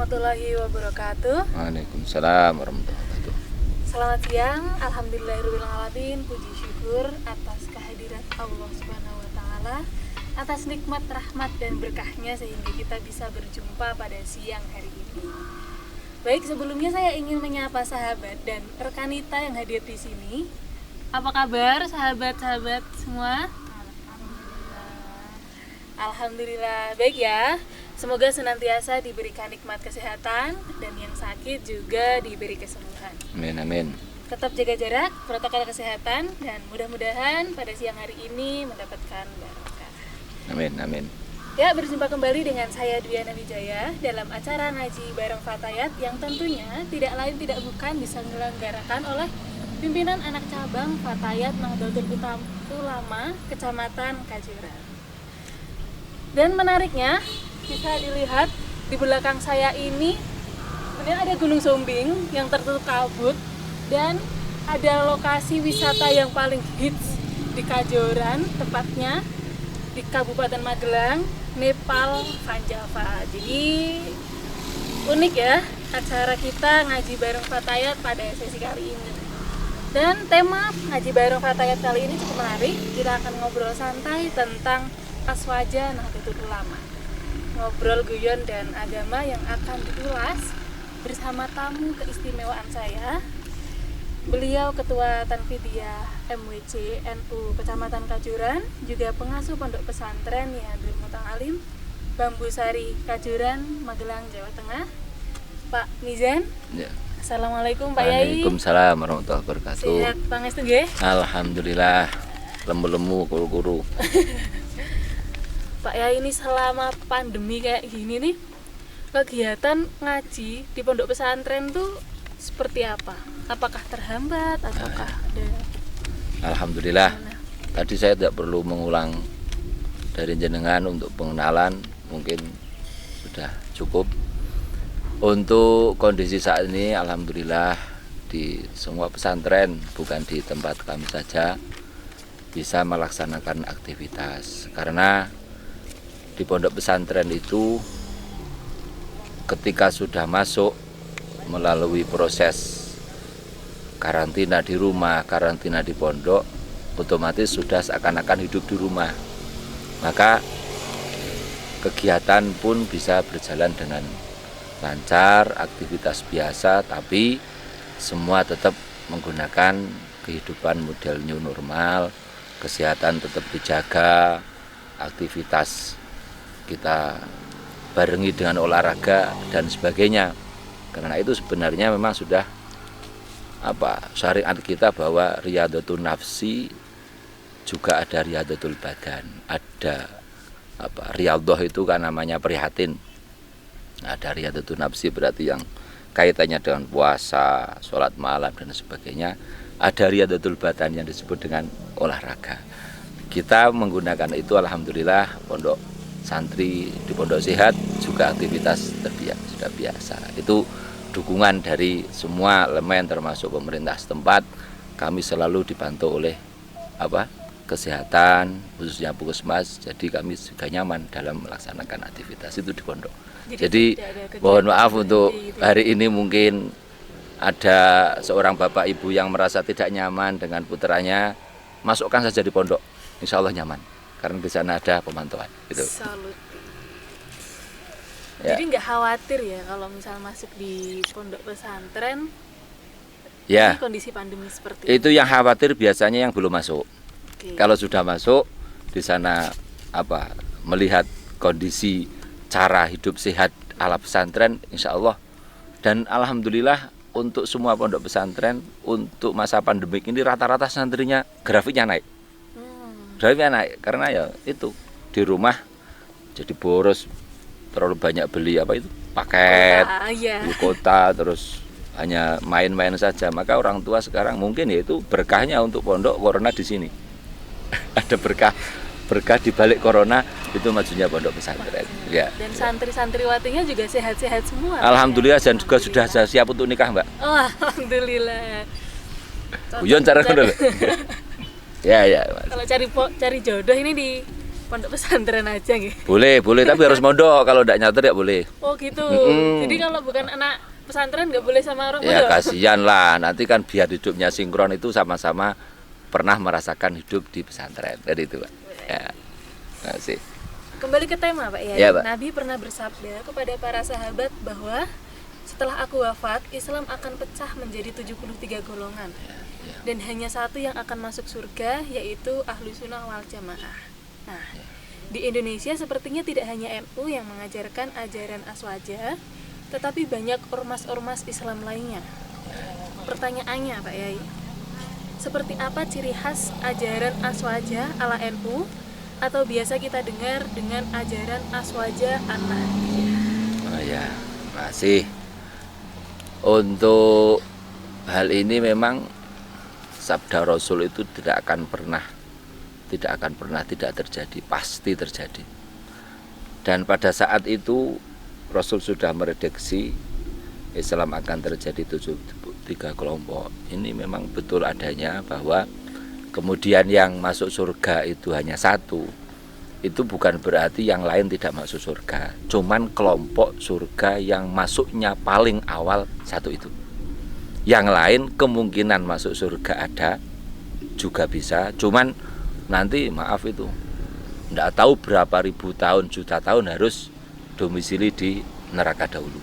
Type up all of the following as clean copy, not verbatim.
warahmatullahi wabarakatuh. Waalaikumsalam warahmatullahi wabarakatuh. Selamat siang, alhamdulillahirrahmanirrahim. Puji syukur atas kehadiran Allah Subhanahu wa Ta'ala, atas nikmat, rahmat, dan berkahnya sehingga kita bisa berjumpa pada siang hari ini. Baik, sebelumnya saya ingin menyapa sahabat dan rekanita yang hadir di sini. Apa kabar sahabat-sahabat semua? Alhamdulillah baik ya. Semoga senantiasa diberikan nikmat kesehatan dan yang sakit juga diberi kesembuhan. Amin amin. Tetap jaga jarak, protokol kesehatan, dan mudah-mudahan pada siang hari ini mendapatkan barokah. Amin amin. Ya, berjumpa kembali dengan saya Dwiana Wijaya dalam acara ngaji bareng Fatayat yang tentunya tidak lain tidak bukan diselenggarakan oleh pimpinan anak cabang Fatayat Nahdlatul Ulama Kecamatan Kajuran. Dan menariknya, bisa dilihat di belakang saya ini sebenarnya ada Gunung Sumbing yang tertutup kabut dan ada lokasi wisata yang paling hits di Kajoran, tepatnya di Kabupaten Magelang, Nepal, Vanjava. Jadi unik ya acara kita ngaji bareng Fatayat pada sesi kali ini. Dan tema ngaji bareng Fatayat kali ini cukup menarik. Kita akan ngobrol santai tentang Aswaja Nahdlatul Ulama. Ngobrol guyon dan agama yang akan diulas bersama tamu keistimewaan saya. Beliau Ketua Tanfidiyah MWC NU Kecamatan Kajuran, juga pengasuh Pondok Pesantren Yahdul Muta'alim Bambu Sari Kajuran, Magelang, Jawa Tengah, Pak Mizan. Ya. Assalamualaikum Pak Yai. Waalaikumsalam warahmatullahi wabarakatuh. Sehat pangestu nggih? Alhamdulillah. Lemu-lemu kuru-kuru. Pak Yai, ini selama pandemi kayak gini nih, kegiatan ngaji di pondok pesantren tuh seperti apa? Apakah terhambat ataukah ada? Alhamdulillah. Gimana? Tadi saya tidak perlu mengulang dari jenengan untuk pengenalan, mungkin sudah cukup. Untuk kondisi saat ini alhamdulillah di semua pesantren, bukan di tempat kami saja, bisa melaksanakan aktivitas. Karena di pondok pesantren itu ketika sudah masuk melalui proses karantina di rumah, karantina di pondok, otomatis sudah seakan-akan hidup di rumah. Maka kegiatan pun bisa berjalan dengan lancar, aktivitas biasa, tapi semua tetap menggunakan kehidupan model new normal, kesehatan tetap dijaga, aktivitas kita barengi dengan olahraga dan sebagainya. Karena itu sebenarnya memang sudah syariat kita bahwa riyadatul nafsi juga ada riyadatul badan. Ada riyadhah itu kan namanya prihatin. Ada riyadatul nafsi berarti yang kaitannya dengan puasa, sholat malam dan sebagainya. Ada riyadatul badan yang disebut dengan olahraga. Kita menggunakan itu alhamdulillah. Pondok santri di pondok sehat juga aktivitas sudah biasa. Itu dukungan dari semua elemen termasuk pemerintah setempat. Kami selalu dibantu oleh kesehatan khususnya Puskesmas. Jadi kami juga nyaman dalam melaksanakan aktivitas itu di pondok. Jadi mohon maaf untuk hari ini mungkin ada seorang bapak ibu yang merasa tidak nyaman dengan putranya, masukkan saja di pondok, insya Allah nyaman. Karena di sana ada pemantauan. Gitu. Salut. Ya. Jadi nggak khawatir ya kalau misal masuk di pondok pesantren, ya, kondisi pandemi seperti itu yang khawatir biasanya yang belum masuk. Oke. Kalau sudah masuk di sana melihat kondisi cara hidup sehat ala pesantren, insya Allah. Dan alhamdulillah untuk semua pondok pesantren untuk masa pandemik ini rata-rata santrinya grafiknya naik. Grafiknya naik karena ya itu di rumah jadi boros, terlalu banyak beli paket di kota, terus hanya main-main saja. Maka orang tua sekarang mungkin ya itu berkahnya untuk pondok corona di sini. Ada berkah di balik corona itu majunya pondok pesantren. Ya. Dan santri-santriwatinya juga sehat-sehat semua. Alhamdulillah dan juga sudah siap untuk nikah, Mbak. Oh, alhamdulillah. Guyon cara dulu. Ya. Kalau cari jodoh ini di pondok pesantren aja gitu. Boleh tapi harus mondok. Kalau tidak nyater ya boleh. Oh gitu. Jadi kalau bukan anak pesantren nggak boleh sama orang Ya pondok? kasihan lah, nanti kan biar hidupnya sinkron itu sama-sama pernah merasakan hidup di pesantren. Jadi itu Pak. Ya. Kasih. Kembali ke tema Pak Yai. Ya, Pak. Nabi pernah bersabda kepada para sahabat bahwa setelah aku wafat, Islam akan pecah menjadi 73 golongan. Dan hanya satu yang akan masuk surga, yaitu Ahlu Sunnah wal Jamaah. Nah, di Indonesia sepertinya tidak hanya NU yang mengajarkan ajaran aswaja, tetapi banyak ormas-ormas Islam lainnya. Pertanyaannya Pak Yai, seperti apa ciri khas ajaran aswaja ala NU atau biasa kita dengar dengan ajaran aswaja an-Nahdiyah? Oh ya, masih. Untuk hal ini memang sabda Rasul itu tidak akan pernah tidak terjadi, pasti terjadi. Dan pada saat itu Rasul sudah meredaksi Islam akan terjadi 73 kelompok. Ini memang betul adanya bahwa kemudian yang masuk surga itu hanya satu. Itu bukan berarti yang lain tidak masuk surga. Cuman kelompok surga yang masuknya paling awal satu itu. Yang lain kemungkinan masuk surga ada, juga bisa. Cuman nanti maaf itu tidak tahu berapa ribu tahun, juta tahun harus domisili di neraka dahulu.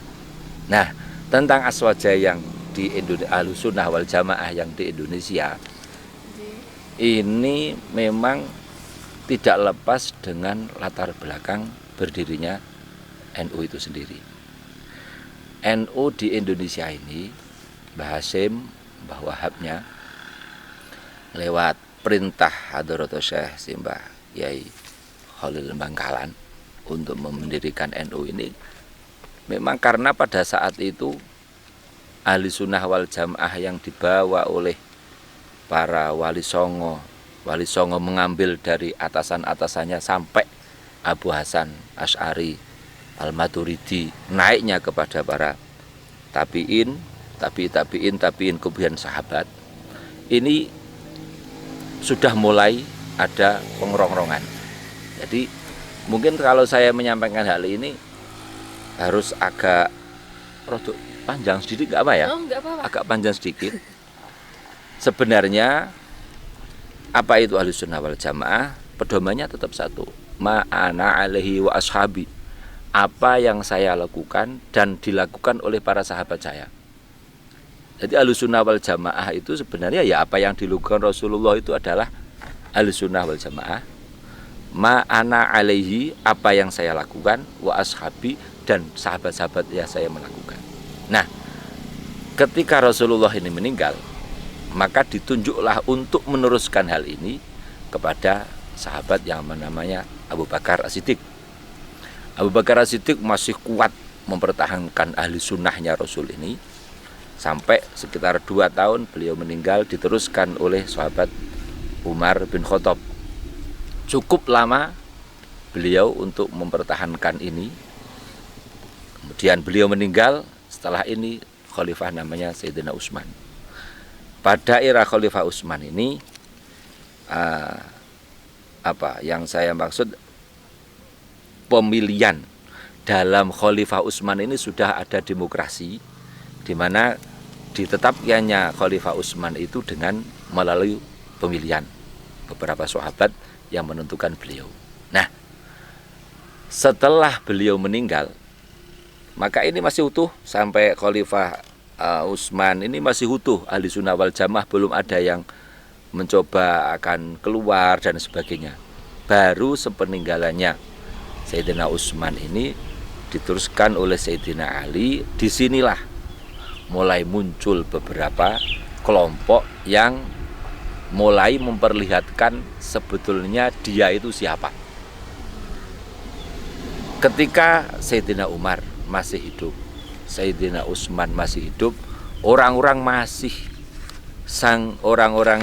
Nah, tentang aswaja yang di Ahlussunnah wal Jamaah yang di Indonesia ini memang tidak lepas dengan latar belakang berdirinya NU itu sendiri. NU di Indonesia ini, Mbah Hasyim, Mbah Wahabnya, lewat perintah Hadratus Syekh Simbah Yai Khalil Bangkalan untuk mendirikan NU ini, memang karena pada saat itu Ahlussunnah wal Jamaah yang dibawa oleh para wali songo mengambil dari atasan-atasannya sampai Abu Hasan Asy'ari, Al-Maturidi, naiknya kepada para tabi'in, kemudian sahabat. Ini sudah mulai ada pengerongrongan. Jadi mungkin kalau saya menyampaikan hal ini harus agak rodok panjang sedikit, nggak apa ya? Oh, nggak apa-apa. Agak panjang sedikit. Sebenarnya apa itu Ahlussunnah wal Jamaah? Pedomannya tetap satu. Ma'ana alaihi wa ashabi. Apa yang saya lakukan dan dilakukan oleh para sahabat saya. Jadi Ahlussunnah wal Jamaah itu sebenarnya ya apa yang dilakukan Rasulullah itu adalah Ahlussunnah wal Jamaah. Ma'ana alaihi, apa yang saya lakukan, wa ashabi, dan sahabat-sahabat yang saya melakukan. Nah, ketika Rasulullah ini meninggal, maka ditunjuklah untuk meneruskan hal ini kepada sahabat yang namanya Abu Bakar As-Siddiq. Abu Bakar As-Siddiq masih kuat mempertahankan ahli sunnahnya Rasul ini sampai sekitar 2 tahun beliau meninggal, diteruskan oleh sahabat Umar bin Khattab. Cukup lama beliau untuk mempertahankan ini. Kemudian beliau meninggal, setelah ini khalifah namanya Sayyidina Utsman. Pada era Khalifah Utsman ini apa yang saya maksud, pemilihan dalam Khalifah Utsman ini sudah ada demokrasi, di mana ditetapkannya Khalifah Utsman itu dengan melalui pemilihan beberapa sahabat yang menentukan beliau. Nah, setelah beliau meninggal, maka ini masih utuh sampai Khalifah Utsman ini masih utuh. Ahlussunnah wal Jamaah belum ada yang mencoba akan keluar dan sebagainya. Baru sepeninggalannya Sayyidina Utsman ini diteruskan oleh Sayyidina Ali. Disinilah mulai muncul beberapa kelompok yang mulai memperlihatkan sebetulnya dia itu siapa. Ketika Sayyidina Umar masih hidup, Sayyidina Utsman masih hidup, orang-orang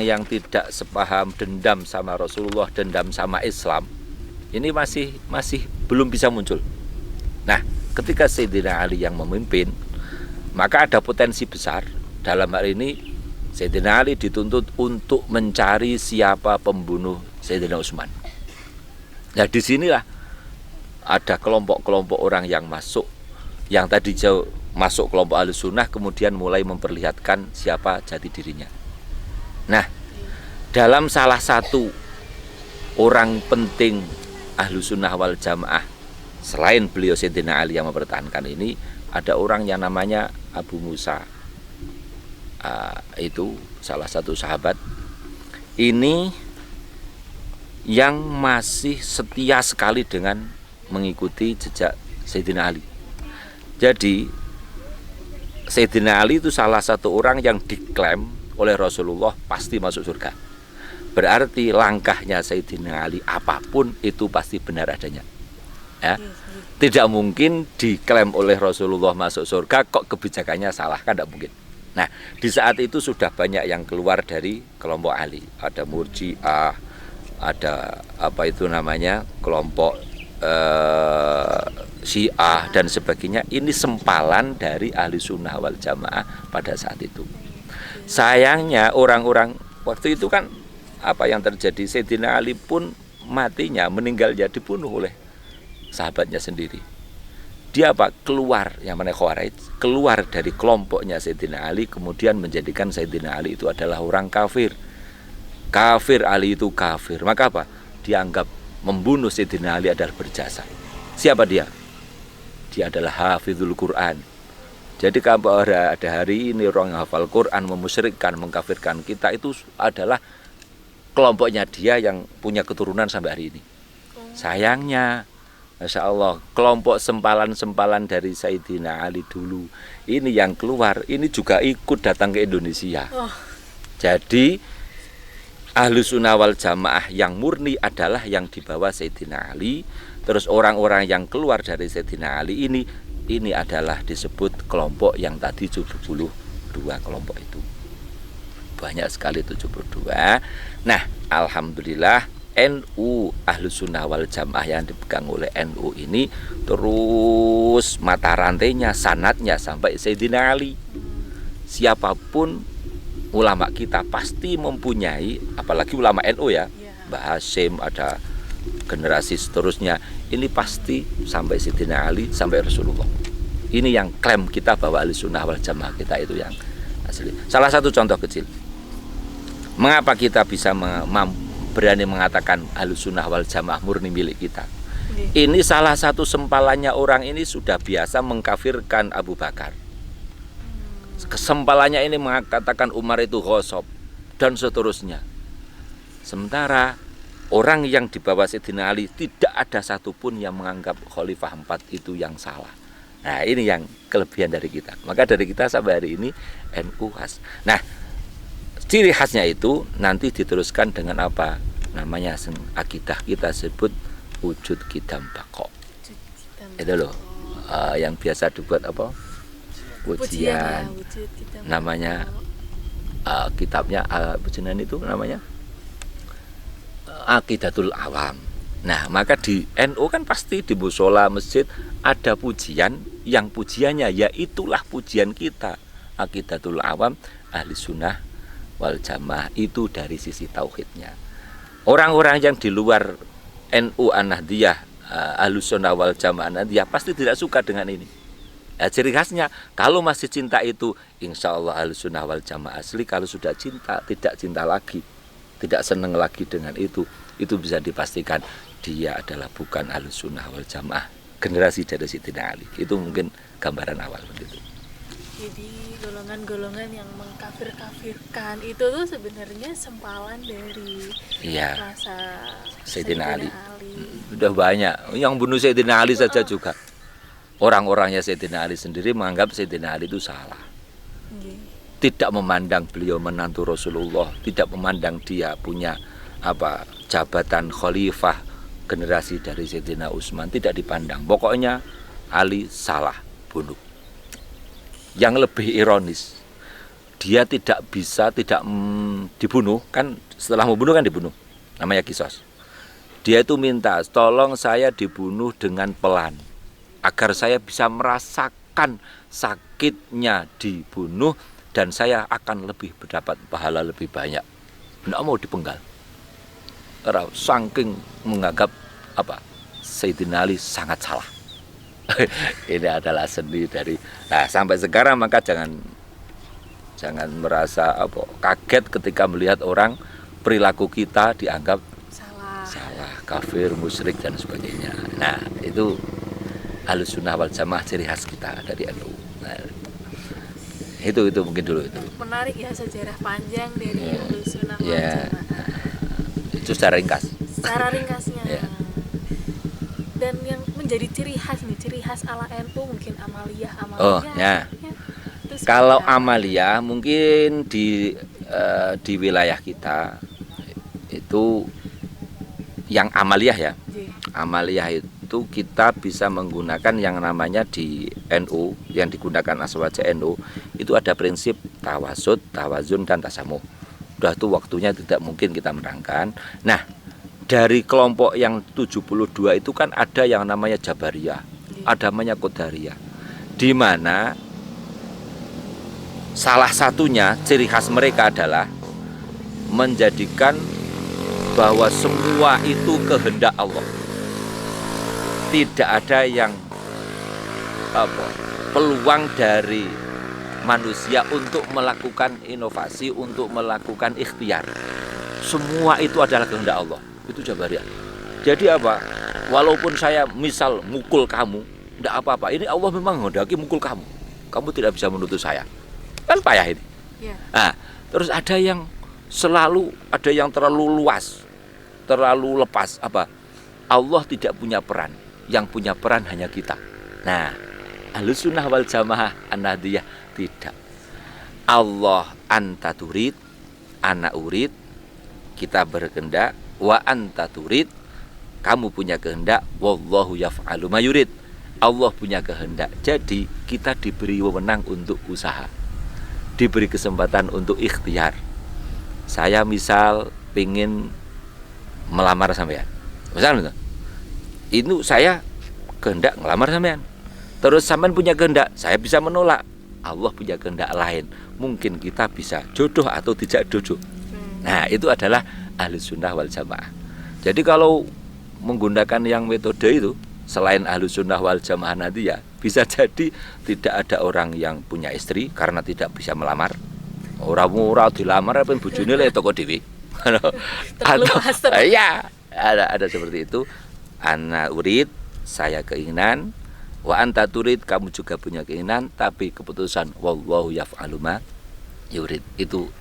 yang tidak sepaham, dendam sama Rasulullah, dendam sama Islam, ini masih belum bisa muncul. Nah, ketika Sayyidina Ali yang memimpin, maka ada potensi besar. Dalam hal ini Sayyidina Ali dituntut untuk mencari siapa pembunuh Sayyidina Utsman. Nah disinilah ada kelompok-kelompok orang yang masuk, yang tadi jauh masuk kelompok Ahlus Sunnah, kemudian mulai memperlihatkan siapa jati dirinya. Nah, dalam salah satu orang penting Ahlus Sunnah wal Jamaah, selain beliau Sayyidina Ali yang mempertahankan ini, ada orang yang namanya Abu Musa. Itu salah satu sahabat ini yang masih setia sekali dengan mengikuti jejak Sayyidina Ali. Jadi Sayyidina Ali itu salah satu orang yang diklaim oleh Rasulullah pasti masuk surga. Berarti langkahnya Sayyidina Ali apapun itu pasti benar adanya, ya. Tidak mungkin diklaim oleh Rasulullah masuk surga kok kebijakannya salah, kan tidak mungkin. Nah, di saat itu sudah banyak yang keluar dari kelompok Ali. Ada Murji'ah, ada apa itu namanya, kelompok Syiah dan sebagainya. Ini sempalan dari Ahli Sunnah wal Jamaah pada saat itu. Sayangnya orang-orang waktu itu kan apa yang terjadi, Sayyidina Ali pun matinya, meninggalnya dibunuh oleh sahabatnya sendiri. Dia apa? Keluar, yang mana Khawarij, keluar dari kelompoknya Sayyidina Ali, kemudian menjadikan Sayyidina Ali itu adalah orang kafir. Kafir, Ali itu kafir. Maka apa? Dianggap membunuh Sayyidina Ali adalah berjasa. Siapa dia? Dia adalah hafizul Quran. Jadi kalau ada hari ini orang yang hafal Quran memusyrikkan, mengkafirkan kita, itu adalah kelompoknya dia yang punya keturunan sampai hari ini. Sayangnya, Masya Allah, kelompok sempalan-sempalan dari Sayyidina Ali dulu ini yang keluar, ini juga ikut datang ke Indonesia. Jadi Ahlus Sunnah wal Jamaah yang murni adalah yang dibawa Sayyidina Ali. Terus orang-orang yang keluar dari Sayyidina Ali ini adalah disebut kelompok yang tadi 72 kelompok itu. Banyak sekali 72. Nah, alhamdulillah NU Ahlus Sunnah wal Jamaah yang dipegang oleh NU ini terus mata rantainya, sanadnya sampai Sayyidina Ali. Siapapun ulama kita pasti mempunyai, apalagi ulama NU ya, Mbah Hasyim, ada generasi seterusnya, ini pasti sampai Sayyidina Ali, sampai Rasulullah. Ini yang klaim kita bahwa Ahlus Sunnah wal Jamaah kita itu yang asli. Salah satu contoh kecil, mengapa kita bisa berani mengatakan Ahlus Sunnah wal Jamaah murni milik kita. Ini salah satu sempalannya orang ini sudah biasa mengkafirkan Abu Bakar. Kesempalannya ini mengatakan Umar itu ghosab dan seterusnya. Sementara orang yang di bawah Sayyidina Ali tidak ada satupun yang menganggap Khalifah 4 itu yang salah. Nah, ini yang kelebihan dari kita. Maka dari kita sampai hari ini NU khas. Nah, ciri khasnya itu nanti diteruskan dengan apa? Namanya akidah kita sebut wujud qidam baqo. Itu loh, yang biasa dibuat apa? Ujian. Namanya kitabnya ujian itu namanya Aqidatul Awam. Nah, maka di NU kan pasti di musola masjid ada pujian, yang pujiannya yaitulah pujian kita, Aqidatul Awam Ahli Sunnah wal Jamaah, itu dari sisi tauhidnya. Orang-orang yang di luar NU An-Nahdiyah, Ahlus Sunnah wal Jamaah Nahdiyah pasti tidak suka dengan ini. Ya, ciri khasnya kalau masih cinta itu, insya Allah Ahlus Sunnah wal Jamaah asli. Kalau sudah cinta, tidak cinta lagi, tidak senang lagi dengan itu bisa dipastikan dia adalah bukan Ahlus Sunnah wal Jamaah generasi dari Sayyidina Ali. Itu mungkin gambaran awal begitu. Jadi golongan-golongan yang mengkafir-kafirkan itu tuh sebenarnya sempalan dari rasa Sayyidina Ali. Sudah banyak yang bunuh Sayyidina Ali saja juga. Orang-orangnya Sayyidina Ali sendiri menganggap Sayyidina Ali itu salah. Tidak memandang beliau menantu Rasulullah, tidak memandang dia punya jabatan khalifah generasi dari Sayyidina Utsman, tidak dipandang. Pokoknya Ali salah, bunuh. Yang lebih ironis, dia tidak dibunuh, kan setelah membunuh kan dibunuh, namanya kisos. Dia itu minta, tolong saya dibunuh dengan pelan, agar saya bisa merasakan sakitnya dibunuh dan saya akan lebih mendapat pahala lebih banyak. Tidak mau dipenggal. Saking menganggap apa Sayyidina Ali sangat salah. Ini adalah seni dari. Nah, sampai sekarang maka jangan merasa apa kaget ketika melihat orang perilaku kita dianggap salah, kafir, musyrik dan sebagainya. Nah, itu Ahlussunnah wal Jamaah, ciri khas kita dari NU. Nah, itu mungkin dulu itu. Menarik ya, sejarah panjang dari Ahlussunnah wal Jamaah. Itu secara ringkas. Secara ringkasnya. Ya. Dan yang menjadi ciri khas ala NU mungkin amaliyah. Oh ya. Kalau amaliyah mungkin di wilayah kita itu yang amaliyah ya. Amaliyah itu kita bisa menggunakan yang namanya di NU, yang digunakan aswaja NU itu ada prinsip tawasud, tawazun dan tasamuh. Udah tuh waktunya tidak mungkin kita menerangkan. Nah, dari kelompok yang 72 itu kan ada yang namanya Jabariyah, ada namanya Qadariyah, di mana salah satunya ciri khas mereka adalah menjadikan bahwa semua itu kehendak Allah. Tidak ada yang peluang dari manusia untuk melakukan inovasi, untuk melakukan ikhtiar. Semua itu adalah kehendak Allah. Itu Jabariyah. Jadi apa? Walaupun saya misal mukul kamu, tidak apa-apa. Ini Allah memang menghendaki mukul kamu. Kamu tidak bisa menuntut saya. Kan payah ini. Yeah. Nah, terus ada yang terlalu luas, terlalu lepas. Apa? Allah tidak punya peran. Yang punya peran hanya kita. Nah, Ahlussunnah wal Jamaah An-Nahdiyah tidak. Allah anta turid, ana urid, kita berkehendak. Wa anta turid, kamu punya kehendak. Wallahu yaf'alu ma yurid, Allah punya kehendak. Jadi kita diberi wewenang untuk usaha, diberi kesempatan untuk ikhtiar. Saya misal pengen melamar sampean, misal itu saya kehendak ngelamar sampean. Terus sampean punya kehendak, saya bisa menolak. Allah punya kehendak lain, mungkin kita bisa jodoh atau tidak jodoh. Nah, itu adalah Ahlussunnah wal Jamaah. Jadi kalau menggunakan yang metode itu, selain Ahlussunnah wal Jamaah Nahdiyah, bisa jadi tidak ada orang yang punya istri karena tidak bisa melamar. Ora dilamar apa bojone le toko dhewe. Ya, ada seperti itu. Ana urid, saya keinginan, wa anta turid, kamu juga punya keinginan, tapi keputusan wallahu yaf'alu ma yurid. Itu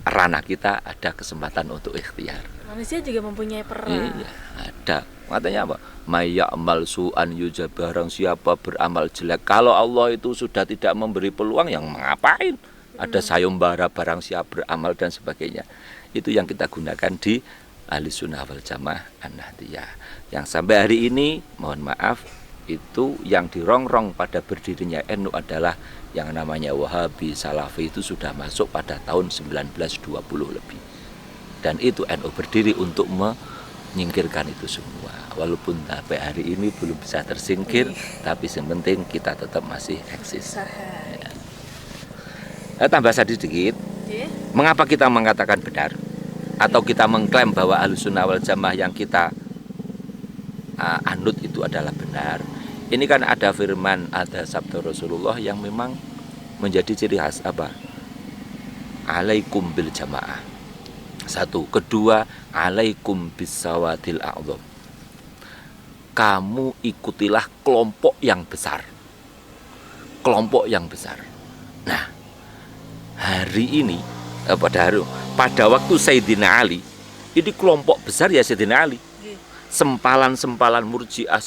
ranah kita, ada kesempatan untuk ikhtiar. Manusia juga mempunyai peran. Iya, ada. Katanya apa? Mayyamal su'an yuja, barang siapa beramal jelek. Kalau Allah itu sudah tidak memberi peluang, yang mengapain? Ada sayembara barang siapa beramal dan sebagainya. Itu yang kita gunakan di Ahlussunnah wal Jamaah An-Nahdiyah. Yang sampai hari ini, mohon maaf, itu yang dirongrong pada berdirinya NU adalah yang namanya Wahabi Salafi. Itu sudah masuk pada tahun 1920 lebih. Dan itu NU berdiri untuk menyingkirkan itu semua. Walaupun sampai hari ini belum bisa tersingkir, tapi yang penting kita tetap masih eksis. Ya. Tambah sedikit, mengapa kita mengatakan benar? Atau kita mengklaim bahwa Ahlussunnah wal Jamaah yang kita anut itu adalah benar. Ini kan ada firman, ada sabda Rasulullah yang memang menjadi ciri khas apa? Alaikum bil jamaah. Satu, kedua, alaikum bisawadil a'dham. Kamu ikutilah kelompok yang besar. Kelompok yang besar. Nah, hari ini pada waktu Sayyidina Ali, ini kelompok besar ya Sayyidina Ali. Sempalan-sempalan Murji'ah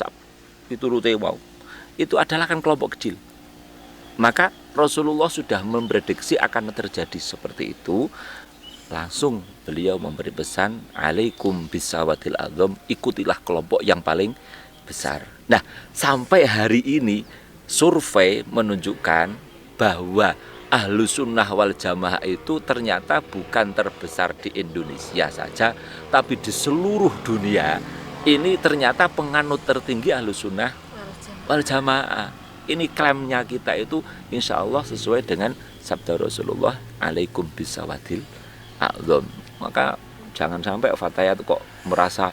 itu rute wow. Itu adalah kan kelompok kecil. Maka Rasulullah sudah memprediksi akan terjadi seperti itu. Langsung beliau memberi pesan, alaikum bisawadil a'dham, ikutilah kelompok yang paling besar. Nah, sampai hari ini survei menunjukkan bahwa Ahlussunnah wal Jamaah itu ternyata bukan terbesar di Indonesia saja, tapi di seluruh dunia. Ini ternyata penganut tertinggi Ahlussunnah wal Jamaah. Ini klaimnya kita itu insya Allah sesuai dengan sabda Rasulullah, alaikum bisawadil a'dham. Maka jangan sampai fatayat kok merasa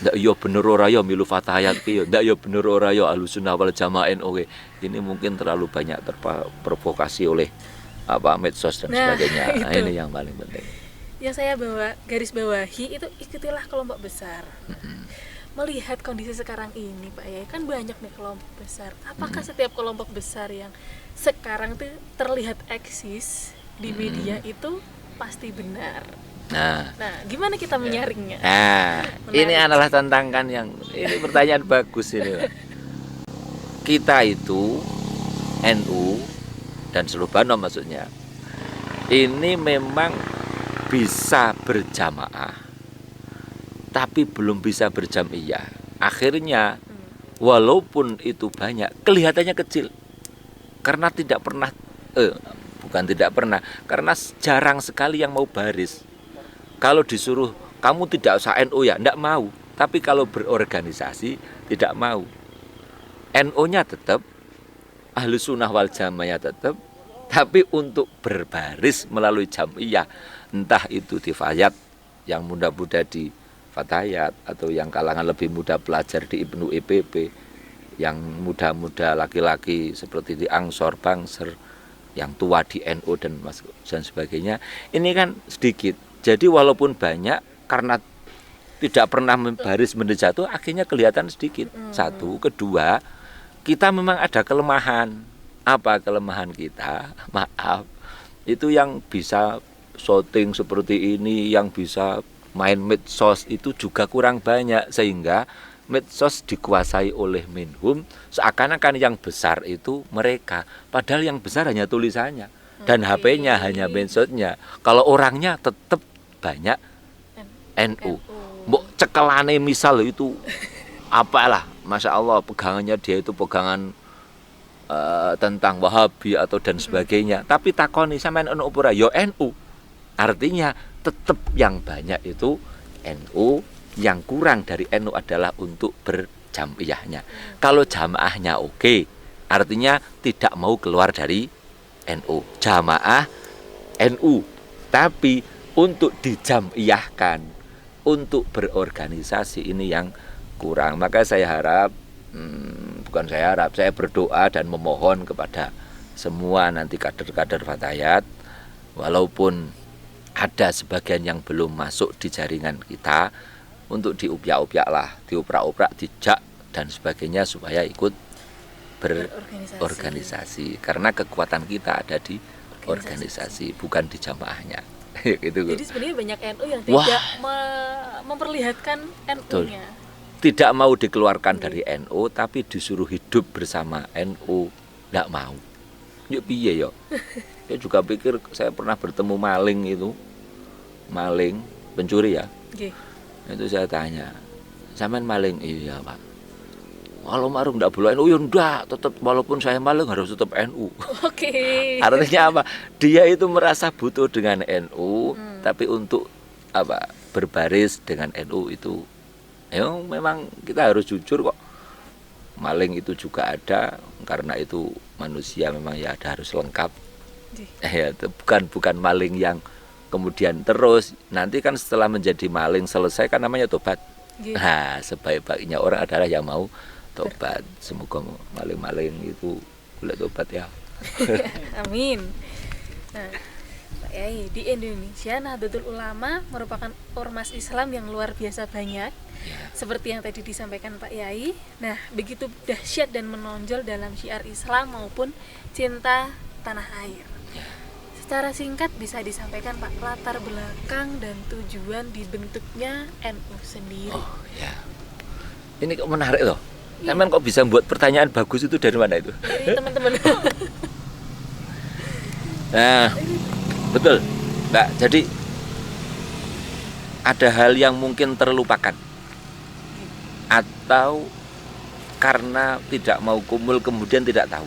ndak yo bener ora yo milu Fatayat ki yo, ndak yo bener ora yo Ahlussunnah wal Jamaah NU. Ini mungkin terlalu banyak terprovokasi oleh apa medsos dan sebagainya. Nah, ini yang paling penting. Yang saya garis bawahi itu ikutilah kelompok besar. Melihat kondisi sekarang ini Pak Yai, kan banyak nih kelompok besar. Apakah setiap kelompok besar yang sekarang tuh terlihat eksis di media itu pasti benar? Nah, gimana kita menyaringnya? Nah, ini adalah tantangan yang ini pertanyaan bagus ini. Kita itu NU dan seluruh Banom maksudnya. Ini memang bisa berjamaah, tapi belum bisa berjamiyah. Akhirnya walaupun itu banyak, kelihatannya kecil. Karena tidak pernah bukan tidak pernah, karena jarang sekali yang mau baris. Kalau disuruh kamu tidak usah NU ya, tidak mau. Tapi kalau berorganisasi tidak mau. NU-nya tetap, Ahlussunnah wal Jamaah tetap, tapi untuk berbaris melalui jamiyah, entah itu di Fayat yang muda-muda di Fatayat, atau yang kalangan lebih muda belajar di Ibnu IPB, yang muda-muda laki-laki seperti di Ansor, Bangser, yang tua di NU dan sebagainya. Ini kan sedikit. Jadi walaupun banyak, karena tidak pernah baris mendejatuh, akhirnya kelihatan sedikit. Satu, kedua, kita memang ada kelemahan. Apa kelemahan kita? Maaf, itu yang bisa shooting seperti ini, yang bisa main medsos itu juga kurang banyak, sehingga medsos dikuasai oleh minhum, seakan-akan yang besar itu mereka, padahal yang besar hanya tulisannya dan HP-nya, hanya medsosnya. Kalau orangnya tetap banyak NU. Mbok cekelane misal itu apalah, Masya Allah, pegangannya dia itu pegangan tentang Wahabi atau dan sebagainya, tapi takoni sampean NU ora, yo NU. Artinya tetap yang banyak itu NU, yang kurang dari NU adalah untuk berjamiyahnya. Kalau jamaahnya oke, artinya tidak mau keluar dari NU. Jamaah NU, tapi untuk dijamiyahkan, untuk berorganisasi, ini yang kurang. Maka saya harap, bukan saya harap, saya berdoa dan memohon kepada semua nanti kader-kader Fatayat, walaupun ada sebagian yang belum masuk di jaringan kita, untuk diupyak-upyak lah, diuprak-uprak, dijak dan sebagainya, supaya ikut berorganisasi. Karena kekuatan kita ada di organisasi, bukan di jamaahnya. Gitu. Jadi sebenarnya banyak NU yang tidak memperlihatkan NU-nya. Tidak mau dikeluarkan dari NU, tapi disuruh hidup bersama NU, tidak mau. Yuk piye yo? Saya juga pikir, saya pernah bertemu maling itu, maling pencuri ya. Itu saya tanya, sampean maling? Iya Pak. Kalau marung enggak boleh NU, ya enggak, tetap walaupun saya maling harus tetap NU. Oke. Artinya apa? Dia itu merasa butuh dengan NU, tapi untuk apa? Berbaris dengan NU itu, ya memang kita harus jujur kok. Maling itu juga ada, karena itu manusia memang ya ada, harus lengkap. Ya, bukan maling yang kemudian terus nanti kan setelah menjadi maling selesai kan namanya tobat. Nah, sebaik-baiknya orang adalah yang mau tobat. Semoga maling-maling itu boleh tobat ya. Amin. Nah, Pak Yai, di Indonesia Nahdlatul Ulama merupakan ormas Islam yang luar biasa banyak. Seperti yang tadi disampaikan Pak Yai. Nah, begitu dahsyat dan menonjol dalam syiar Islam maupun cinta tanah air. Secara singkat bisa disampaikan Pak, latar belakang dan tujuan dibentuknya NU sendiri. Oh ya, ini kok menarik loh. Teman kok bisa buat pertanyaan bagus itu dari mana itu? Dari teman-teman. Nah, betul Mbak. Jadi ada hal yang mungkin terlupakan, atau karena tidak mau kumul kemudian tidak tahu.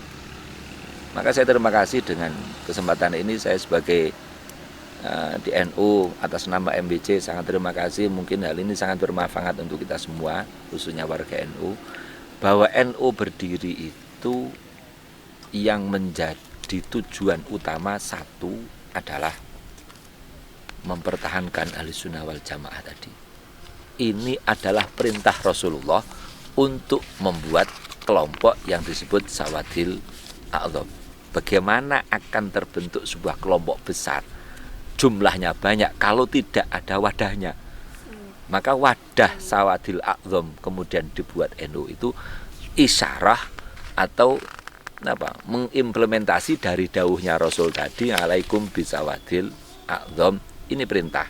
Maka saya terima kasih dengan kesempatan ini, saya sebagai di NU atas nama MBC sangat terima kasih. Mungkin hal ini sangat bermanfaat untuk kita semua, khususnya warga NU, bahwa NU berdiri itu yang menjadi tujuan utama satu adalah mempertahankan Ahlussunnah wal Jamaah tadi. ini adalah perintah Rasulullah untuk membuat kelompok yang disebut Sawadil A'dham. Bagaimana akan terbentuk sebuah kelompok besar, jumlahnya banyak kalau tidak ada wadahnya. Maka wadah Sawadil A'dham kemudian dibuat NU itu isyarah atau mengimplementasi dari dawuhnya Rasul tadi, alaikum bisawadil a'dham, ini perintah.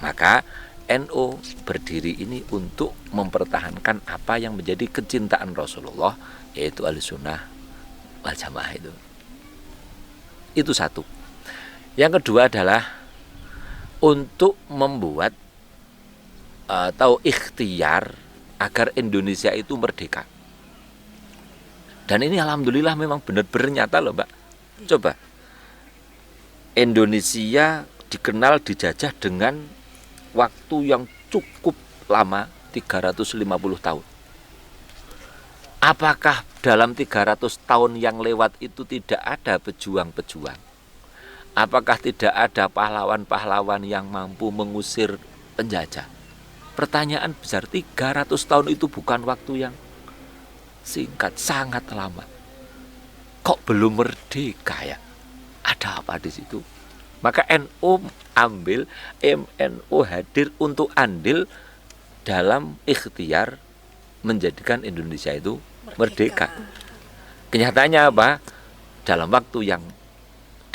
Maka NU berdiri ini untuk mempertahankan apa yang menjadi kecintaan Rasulullah, yaitu Ahlussunnah wal Jamaah itu. Itu satu. Yang kedua adalah untuk membuat atau ikhtiar agar Indonesia itu merdeka. Dan ini alhamdulillah memang benar-benar nyata loh, Mbak. Coba, Indonesia dikenal dijajah dengan waktu yang cukup lama, 350 tahun. Apakah dalam 300 tahun yang lewat itu tidak ada pejuang-pejuang? Apakah tidak ada pahlawan-pahlawan yang mampu mengusir penjajah? Pertanyaan besar, 300 tahun itu bukan waktu yang singkat, sangat lama. Kok belum merdeka ya? Ada apa di situ? Maka NU hadir untuk andil dalam ikhtiar menjadikan Indonesia itu merdeka. Kenyataannya apa? Dalam waktu yang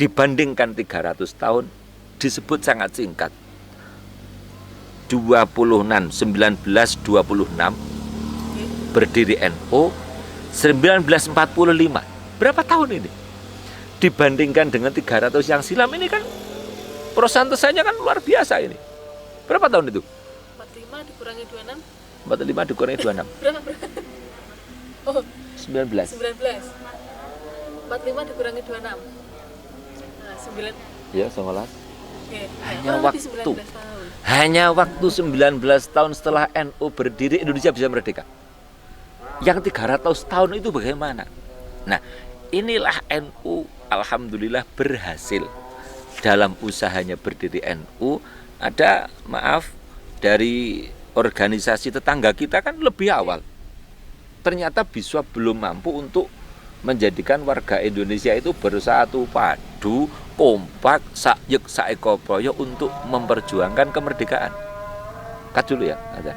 dibandingkan 300 tahun disebut sangat singkat. 1926 berdiri NU, 1945. Berapa tahun ini? Dibandingkan dengan 300 yang silam ini kan prosentasenya kan luar biasa ini. Berapa tahun itu? 45 dikurangi 26. 45 dikurangi 26. Berapa? Oh, 19. 19. 45 dikurangi 26. Nah, 9. Ya, 19. Oke. Hanya Kurang lebih waktu. 19 tahun. Hanya waktu 19 tahun setelah NU berdiri, Indonesia bisa merdeka. Yang 300 tahun itu bagaimana? Nah, inilah NU alhamdulillah berhasil. Dalam usahanya berdiri NU, ada dari organisasi tetangga kita kan lebih awal. Ternyata bisa belum mampu untuk menjadikan warga Indonesia itu bersatu padu, kompak, sayek saekopoyo untuk memperjuangkan kemerdekaan. Kat dulu ya, ada.